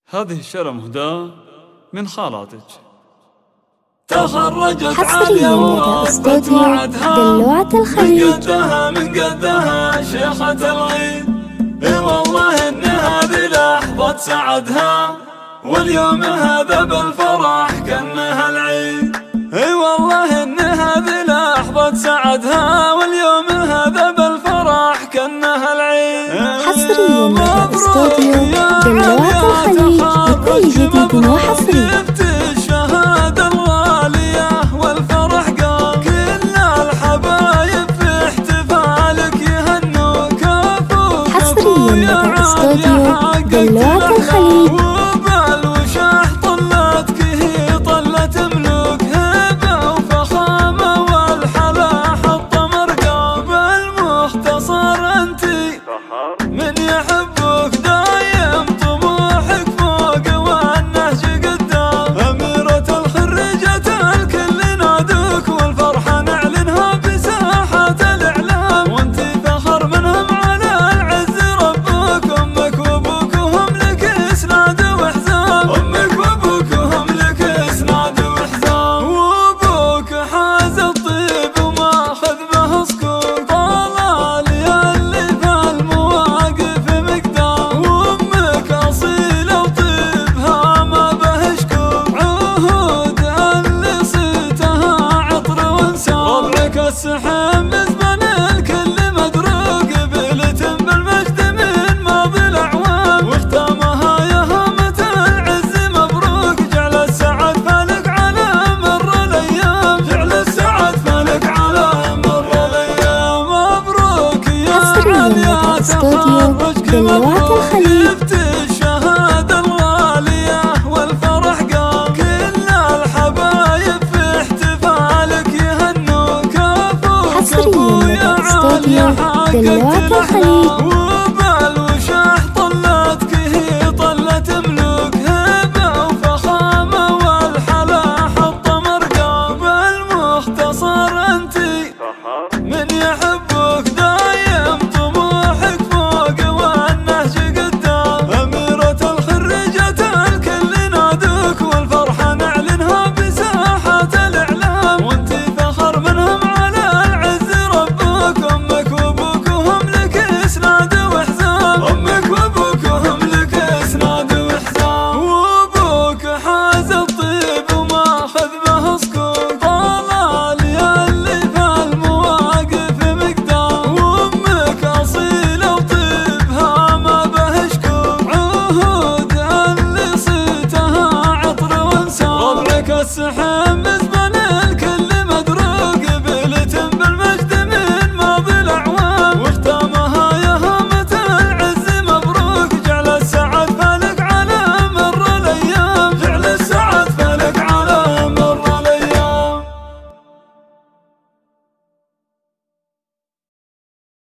هذه الشارة مهداة من خالاتك. تخرجت عالية ووقفت وعدها من قدها شيخة الغيد. اي والله ان هذه لحظة سعدها، واليوم هذا بالفرح كأنها العيد. اي والله ان هذه لحظة سعدها، واليوم هذا بالفرح كأنها العيد. حصريا من استوديو دلوعة الخليج بكل جديد وحصري. استوديو دلوعة الخليج. وبالوشاح طلتك هي طلت ملوك، هبة وفخامة والحلا حط مرقى. بالمختصر انتي من يحبك دايم طموحك فوق والنهج قدام. أميرة الخريجة الكل نادوك، والفرحة نعلنها بساحات الإعلام. وانتي فخر منهم على العز ربك. أمك وأبوكهم لك إسناد وحزام، أمك وأبوكهم لك إسناد وحزام. وأبوك حاز الطيب وماخذ به سكوك، طلال ياللي في المواقف مقدام. وأمك أصيلة وطيبها ما به شكوك، عهود اللي صيتها عطر وانسام. ربعك السحم بزمن الكل مدروك، بلة بالمجد من ماضي الأعوام. واختامها يا هامة العز مبروك، جعل السعد فالك على مر الأيام. جعل السعد فالك على مر الأيام. مبروك يا عالية تخرجك دلوعة الخليج. جبت الشهادة الغالية والفرح قام. كل الحبايب في احتفالك يهنوك، أبوك حصريا أبويا من استوديو عالية دلوعة حققت الخليج.